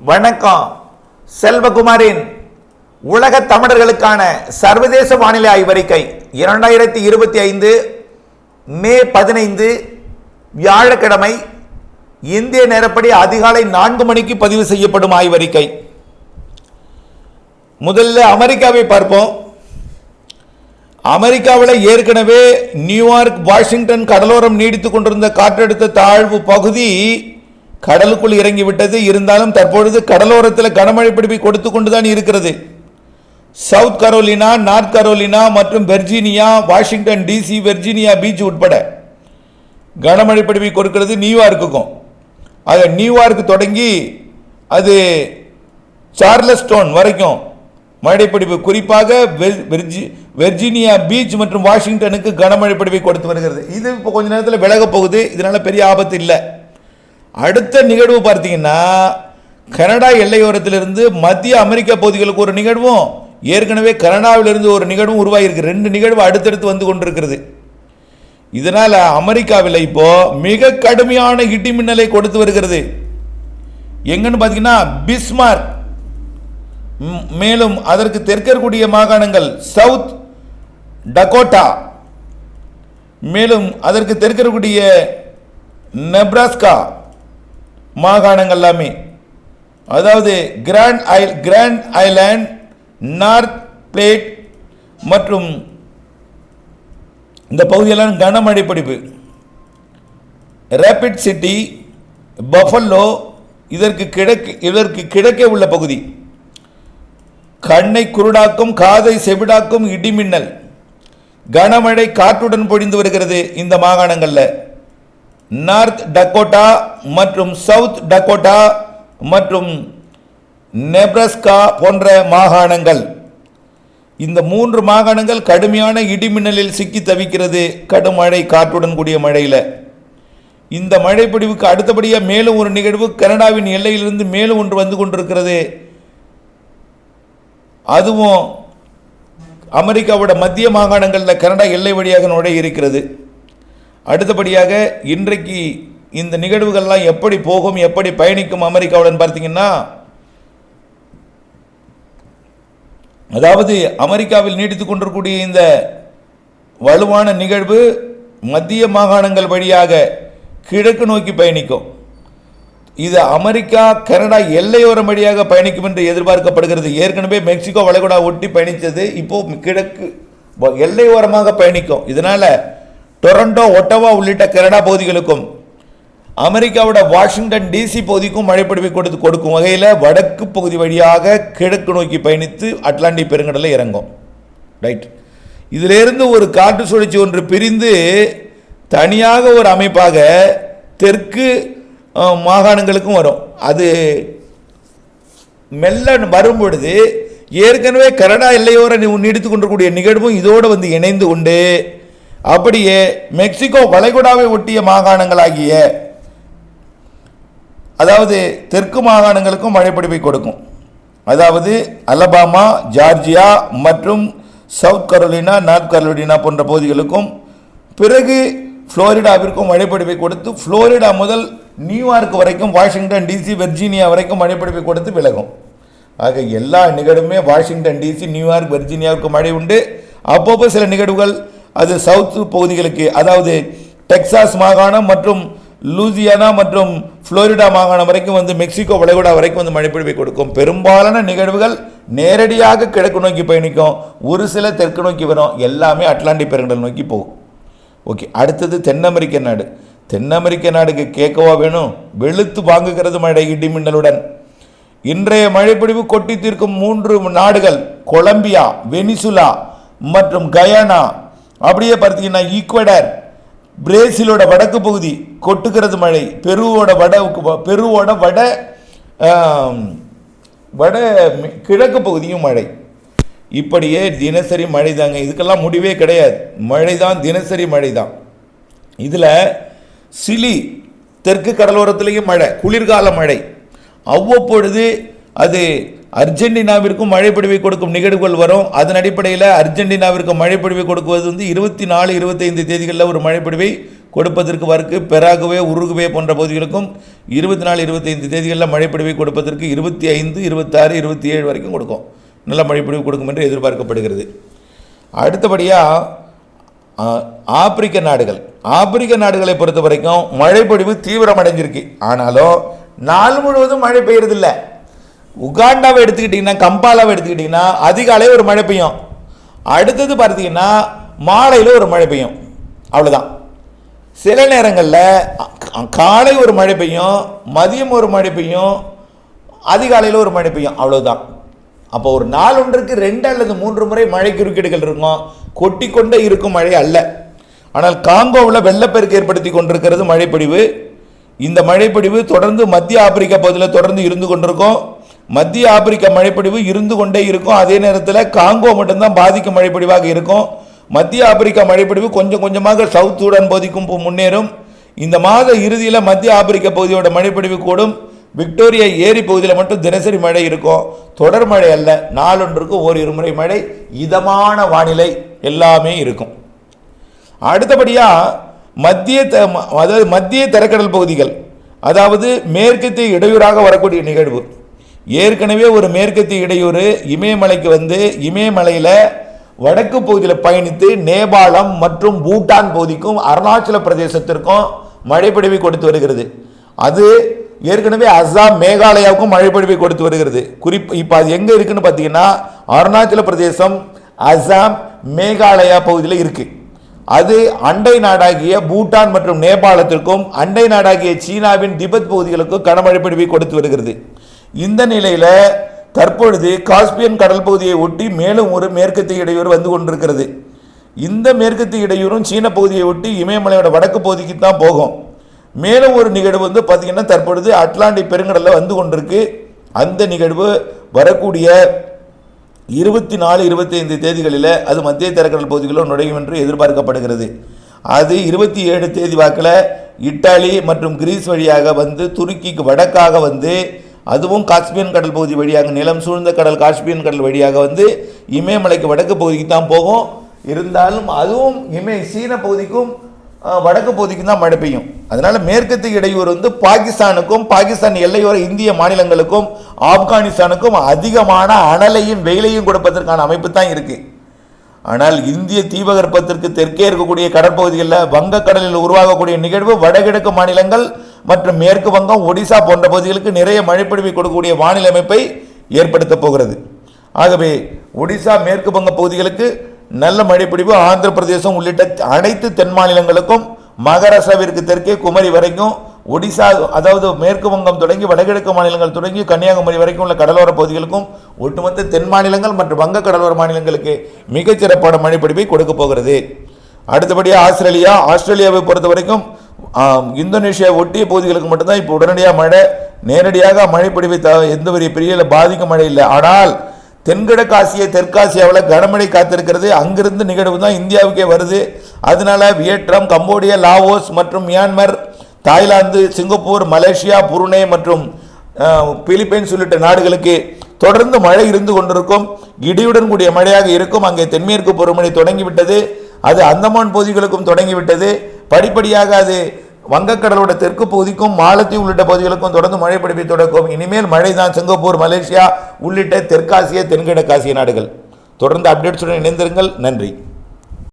வணக்கம். செல்வகுமாரின் உலக தமிழர்களுக்கான சர்வதேச வானிலை ஆய்வறிக்கை 2025 மே 15 வியாழக்கிழமை இந்திய நேரப்படி அதிகாலை 4 மணிக்கு பதிவு செய்யப்படும் ஆய்வறிக்கை. முதல்ல அமெரிக்காவை பார்ப்போம். அமெரிக்காவில் ஏற்கனவே நியூயார்க் வாஷிங்டன் கடலோரம் நீடித்துக் கொண்டிருந்த காற்றழுத்த தாழ்வு பகுதி கடலுக்குள் இறங்கிவிட்டது. இருந்தாலும் தற்பொழுது கடலோரத்தில் கனமழை பிடிப்பை கொடுத்து கொண்டுதான் இருக்கிறது. சவுத் கரோலினா, நார்த் கரோலினா மற்றும் Virginia, Washington DC, Virginia Beach உட்பட கனமழை பிடிப்பை கொடுக்கிறது நியூயார்க்குக்கும். அது நியூயார்க் தொடங்கி அது சார்லஸ்டோன் வரைக்கும் மழை பிடிப்பு, குறிப்பாக வெர்ஜீனியா பீச் மற்றும் வாஷிங்டனுக்கு கனமழை பிடிப்பை கொடுத்து வருகிறது. இது இப்போ கொஞ்ச நேரத்தில் விலக போகுது. இதனால பெரிய ஆபத்து இல்லை. அடுத்த நிகழ்வு பார்த்தீங்கன்னா கனடா எல்லையோரத்திலிருந்து மத்திய அமெரிக்க பகுதிகளுக்கு ஒரு நிகழ்வும், ஏற்கனவே கனடாவிலிருந்து ஒரு நிகழ்வும் உருவாகியிருக்கு. 2 நிகழ்வு அடுத்தடுத்து வந்து கொண்டிருக்கிறது. இதனால் அமெரிக்காவில் இப்போ மிக கடுமையான இடி மின்னலை கொடுத்து வருகிறது. எங்கன்னு பார்த்தீங்கன்னா பிஸ்மார்க், மேலும் அதற்கு தெற்கக்கூடிய மாகாணங்கள் சவுத் டகோட்டா, மேலும் அதற்கு தெற்கக்கூடிய நெப்ராஸ்கா மாகாணங்கள் எல்லாமே, அதாவது கிராண்ட் ஐலாண்ட், நார்த் பிளேட் மற்றும் இந்த பகுதியெல்லாம் கனமழை பிடிப்பு. ரேபிட் சிட்டி, பஃபல்லோ இதற்கு கிழக்கே உள்ள பகுதி கண்ணை குருடாக்கும் காதை செவிடாக்கும் இடிமின்னல், கனமழை காற்றுடன் பொழிந்து வருகிறது. இந்த மாகாணங்களில் நார்த் டகோட்டா மற்றும் சவுத் டகோட்டா மற்றும் நெப்ராஸ்கா போன்ற மாகாணங்கள், இந்த 3 மாகாணங்கள் கடுமையான இடிமின்னலில் சிக்கி தவிக்கிறது. கடும் மழை காற்றுடன் கூடிய மழையில் இந்த மழை பொழிவுக்கு அடுத்தபடியாக மேலும் ஒரு நிகழ்வு கனடாவின் எல்லையிலிருந்து மேலும் ஒன்று வந்து கொண்டிருக்கிறது. அதுவும் அமெரிக்காவோட மத்திய மாகாணங்களில் கனடா எல்லை வழியாக நுழைய இருக்கிறது. அடுத்தபடியாக இன்றைக்கு இந்த நிகழ்வுகள்லாம் எப்படி போகும், எப்படி பயணிக்கும் அமெரிக்காவுடன் பார்த்தீங்கன்னா, அதாவது அமெரிக்காவில் நீடித்துக் கொண்டிருக்கக்கூடிய இந்த வலுவான நிகழ்வு மத்திய மாகாணங்கள் வழியாக கிழக்கு நோக்கி பயணிக்கும். இது அமெரிக்கா கனடா எல்லையோரம் வழியாக பயணிக்கும் என்று எதிர்பார்க்கப்படுகிறது. ஏற்கனவே மெக்சிகோ வளைகுடா ஒட்டி பயணித்தது, இப்போ கிழக்கு எல்லையோரமாக பயணிக்கும். இதனால டொரண்டோ, ஒட்டவா உள்ளிட்ட கனடா பகுதிகளுக்கும் அமெரிக்காவோட வாஷிங்டன் டிசி பகுதிக்கும் மழைப்பிடிப்பை கொடுக்கும் வகையில் வடக்கு பகுதி வழியாக கிழக்கு நோக்கி பயணித்து அட்லாண்டிக் பெருங்கடலில் இறங்கும். ரைட். இதிலிருந்து ஒரு காற்று சுழற்சி ஒன்று பிரிந்து தனியாக ஒரு அமைப்பாக தெற்கு மாகாணங்களுக்கும் வரும். அது மெல்ல வரும்பொழுது ஏற்கனவே கனடா எல்லையோர நீடித்து கொண்டிருக்கூடிய நிகழ்வும் இதோடு வந்து இணைந்து கொண்டு அப்படியே மெக்சிகோ வளைகுடாவை ஒட்டிய மாகாணங்களாகிய, அதாவது தெற்கு மாகாணங்களுக்கும் மழைப்பிடிப்பை கொடுக்கும். அதாவது அலபாமா, ஜார்ஜியா மற்றும் சவுத் கரோலினா, நார்த் கரோலினா போன்ற பகுதிகளுக்கும், பிறகு புளோரிடாவிற்கும் மழைப்பிடிப்பை கொடுத்து புளோரிடா முதல் நியூயார்க் வரைக்கும், வாஷிங்டன் டிசி, வெர்ஜீனியா வரைக்கும் மழைப்பிடிப்பை கொடுத்து விலகும். ஆக எல்லா நிகழ்வுமே வாஷிங்டன் டிசி, நியூயார்க், வெர்ஜீனியாவுக்கு மழை உண்டு. அப்பப்போ சில நிகழ்வுகள் அது சவுத் பகுதிகளுக்கு, அதாவது டெக்சாஸ் மாகாணம் மற்றும் லூசியானா மற்றும் புளோரிடா மாகாணம் வரைக்கும் வந்து மெக்சிகோ வளைகுடா வரைக்கும் வந்து மழைப்பிடிப்பை கொடுக்கும். பெரும்பாலான நிகழ்வுகள் நேரடியாக கிழக்கு நோக்கி பயணிக்கும், ஒரு சில தெற்கு நோக்கி வரும். எல்லாமே அட்லாண்டிக் பெருங்கடல் நோக்கி போகும். ஓகே. அடுத்தது தென் அமெரிக்க நாடு. தென் அமெரிக்க நாடுக்கு கேட்கவா வேணும், வெளுத்து வாங்குகிறது மழை இடிமின்னலுடன். இன்றைய மழைப்பிடிப்பு கொட்டி தீர்க்கும் 3 நாடுகள் கொலம்பியா, வெனிசுலா மற்றும் கயானா. அப்படியே பார்த்தீங்கன்னா ஈக்குவடர், பிரேசிலோட வடக்கு பகுதி கொட்டுகிறது மழை. பெருவோட வட கிழக்கு பகுதியும் மழை. இப்படியே தினசரி மழை தாங்க. இதுக்கெல்லாம் முடிவே கிடையாது. மழை தான், தினசரி மழை தான். இதில் சிலி தெற்கு கடலோரத்திலேயும் மழை, குளிர்கால மழை. அவ்வப்பொழுது அது அர்ஜென்டினாவிற்கும் மழைப்பொழிவை கொடுக்கும் நிகழ்வுகள் வரும். அதன் அடிப்படையில் அர்ஜென்டினாவிற்கு மழைப்பொழிவை கொடுக்குவது 24, 25 தேதிகளில் ஒரு மழைப்பொழிவை கொடுப்பதற்கு வருக்கு பெராகுவே உருகுவே போன்ற பகுதிகளுக்கும் 24 25 தேதிகளில் மழைப்பொழிவை கொடுப்பதற்கு 25 26 27 வரைக்கும் கொடுக்கும். நல்ல மழைப்பொழிவு கொடுக்கும் என்று எதிர்பார்க்கப்படுகிறது. அடுத்தபடியாக ஆப்பிரிக்க நாடுகளை பொறுத்த வரைக்கும் மழைப்பொழிவு தீவிரமடைஞ்சிருக்கு. ஆனாலும் நாள் முழுவதும் மழை பெய்யறதில்லை. உகாண்டாவை எடுத்துக்கிட்டிங்கன்னா, கம்பாலாவை எடுத்துக்கிட்டிங்கன்னா அதிகாலை ஒரு மழை பெய்யும், அடுத்தது பார்த்தீங்கன்னா மாலையில் ஒரு மழை பெய்யும், அவ்வளோதான். சில நேரங்களில் காலை ஒரு மழை பெய்யும், மதியம் ஒரு மழை பெய்யும், அதிகாலையில் ஒரு மழை பெய்யும், அவ்வளோதான். அப்போ ஒரு நாள் ஒன்றுக்கு 2 அல்லது 3 முறை மழை குறுக்கீடுகள் இருக்கும், கொட்டி கொண்டே இருக்கும் மழை அல்ல. ஆனால் காங்கோவில் வெள்ளப்பெருக்கு ஏற்படுத்தி கொண்டிருக்கிறது மழைப்பொழிவு. இந்த மழைப்பொழிவு தொடர்ந்து மத்திய ஆப்பிரிக்கா பகுதியில் தொடர்ந்து இருந்து கொண்டிருக்கும். மத்திய ஆப்பிரிக்கா மழைப்பொழிவு இருந்து கொண்டே இருக்கும். அதே நேரத்தில் காங்கோ மட்டும்தான் பாதிக்கும் மழைப்பொழிவாக இருக்கும். மத்திய ஆப்பிரிக்கா மழைப்பொழிவு கொஞ்சம் கொஞ்சமாக சவுத் சூடான் பகுதிக்கும் முன்னேறும். இந்த மாத இறுதியில் மத்திய ஆப்பிரிக்கா பகுதியோட மழைப்பொழிவு கூடும். விக்டோரியா ஏரி பகுதியில் மட்டும் தினசரி மழை இருக்கும், தொடர் மழை அல்ல. நாளொன்றுக்கு ஓரிரு முறை மழை, இதமான வானிலை எல்லாமே இருக்கும். அடுத்தபடியாக மத்திய தரைக்கடல் பகுதிகள், அதாவது மேற்கத்திய இடையூறாக வரக்கூடிய நிகழ்வு. ஏற்கனவே ஒரு மேற்கத்திய இடையூறு இமயமலைக்கு வந்து இமயமலையில் வடக்கு பகுதியில் பயணித்து நேபாளம் மற்றும் பூட்டான் பகுதிக்கும் அருணாச்சல பிரதேசத்திற்கும் மழைப்பொழிவை கொடுத்து வருகிறது. அது ஏற்கனவே அஸ்ஸாம் மேகாலயாவுக்கும் மழைப்பொழிவை கொடுத்து வருகிறது. இப்போ அது எங்கே இருக்குன்னு பார்த்தீங்கன்னா அருணாச்சல பிரதேசம், அஸ்ஸாம், மேகாலயா பகுதியில் இருக்குது. அது அண்டை நாடாகிய பூட்டான் மற்றும் நேபாளத்திற்கும் அண்டை நாடாகிய சீனாவின் திபெத் பகுதிகளுக்கும் கனமழைப்பொழிவை கொடுத்து வருகிறது. இந்த நிலையில் தற்பொழுது காஸ்பியன் கடல் பகுதியை ஒட்டி மேலும் ஒரு மேற்கத்திய இடையூறு வந்து கொண்டிருக்கிறது. இந்த மேற்கத்திய இடையூறும் சீன பகுதியை ஒட்டி இமயமலையோட வடக்கு பகுதிக்கு தான் போகும். மேலும் ஒரு நிகழ்வு வந்து பார்த்தீங்கன்னா தற்பொழுது அட்லாண்டிக் பெருங்கடலில் வந்து கொண்டிருக்கு. அந்த நிகழ்வு வரக்கூடிய 24 25 தேதிகளில் அது மத்திய தரைக்கடல் பகுதிகளில் நுழையும் என்று எதிர்பார்க்கப்படுகிறது. அது 27 தேதி வாக்கில் இத்தாலி மற்றும் கிரீஸ் வழியாக வந்து துருக்கிக்கு வடக்காக வந்து, அதுவும் காஸ்பியன் கடல் பகுதி வழியாக, நிலம் சூழ்ந்த கடல் காஸ்பியன் கடல் வழியாக வந்து இமயமலைக்கு வடக்கு பகுதிக்கு தான் போகும். இருந்தாலும் அதுவும் சீன பகுதிக்கும் வடக்கு பகுதிக்கு தான் மழை பெய்யும். அதனால மேற்கத்திய இடையூறு வந்து பாகிஸ்தானுக்கும் பாகிஸ்தான் எல்லையோர இந்திய மாநிலங்களுக்கும் ஆப்கானிஸ்தானுக்கும் அதிகமான அனலையும் வெயிலையும் கொடுப்பதற்கான அமைப்பு தான் இருக்கு. ஆனால் இந்திய தீபகற்பத்திற்கு தெற்கே இருக்கக்கூடிய கடற்பகுதிகளில் வங்கக்கடலில் உருவாகக்கூடிய நிகழ்வு வடகிழக்கு மாநிலங்கள் மற்றும் மேற்கு வங்கம், ஒடிசா போன்ற பகுதிகளுக்கு நிறைய மழைப்பொழிவை கொடுக்கக்கூடிய வானிலை அமைப்பை ஏற்படுத்த போகிறது. ஆகவே ஒடிசா, மேற்கு வங்க பகுதிகளுக்கு நல்ல மழைப்பொழிவு, ஆந்திர பிரதேசம் உள்ளிட்ட அனைத்து தென் மாநிலங்களுக்கும், மகாராஷ்டிராவிற்கு தெற்கே குமரி வரைக்கும், ஒடிசா அதாவது மேற்கு வங்கம் தொடங்கி வடகிழக்கு மாநிலங்கள் தொடங்கி கன்னியாகுமரி வரைக்கும் உள்ள கடலோர பகுதிகளுக்கும், ஒட்டுமொத்த தென் மாநிலங்கள் மற்றும் வங்க கடலோர மாநிலங்களுக்கு மிகச்சிறப்பான மழைப்பொழிவை கொடுக்க போகிறது. அடுத்தபடியாக ஆஸ்திரேலியாவை பொறுத்த வரைக்கும் இந்தோனேஷியா ஒட்டிய பகுதிகளுக்கு மட்டும்தான் இப்போ உடனடியாக மழை. நேரடியாக மழைப்பொழிவை எந்த ஒரு பெரிய பாதிக்க மழை இல்லை. ஆனால் தென்கிழக்கு ஆசியா, தெற்காசியாவில் கனமழை காத்திருக்கிறது. அங்கிருந்து நிகழ்வு தான் இந்தியாவுக்கே வருது. அதனால வியட்நாம், கம்போடியா, லாவோஸ் மற்றும் Myanmar, Thailand, Singapore, Malaysia, Brunei மற்றும் பிலிப்பைன்ஸ் உள்ளிட்ட நாடுகளுக்கு தொடர்ந்து மழை இருந்து கொண்டிருக்கும். இடியுடன் கூடிய மழையாக இருக்கும். அங்கே தென்மேற்கு பருவமழை தொடங்கிவிட்டது. அது அந்தமான் பகுதிகளுக்கும் தொடங்கிவிட்டது. படிப்படியாக அது வங்கக்கடலோட தெற்கு பகுதிக்கும் மாலத்தீவு உள்ளிட்ட பகுதிகளுக்கும் தொடர்ந்து மழை பொழிவை தொடக்கும். இனிமேல் மழை தான் சிங்கப்பூர், மலேசியா உள்ளிட்ட தெற்காசிய, தென்கிழக்காசிய நாடுகள். தொடர்ந்து அப்டேட்ஸுடன் இணைந்திருங்கள். நன்றி.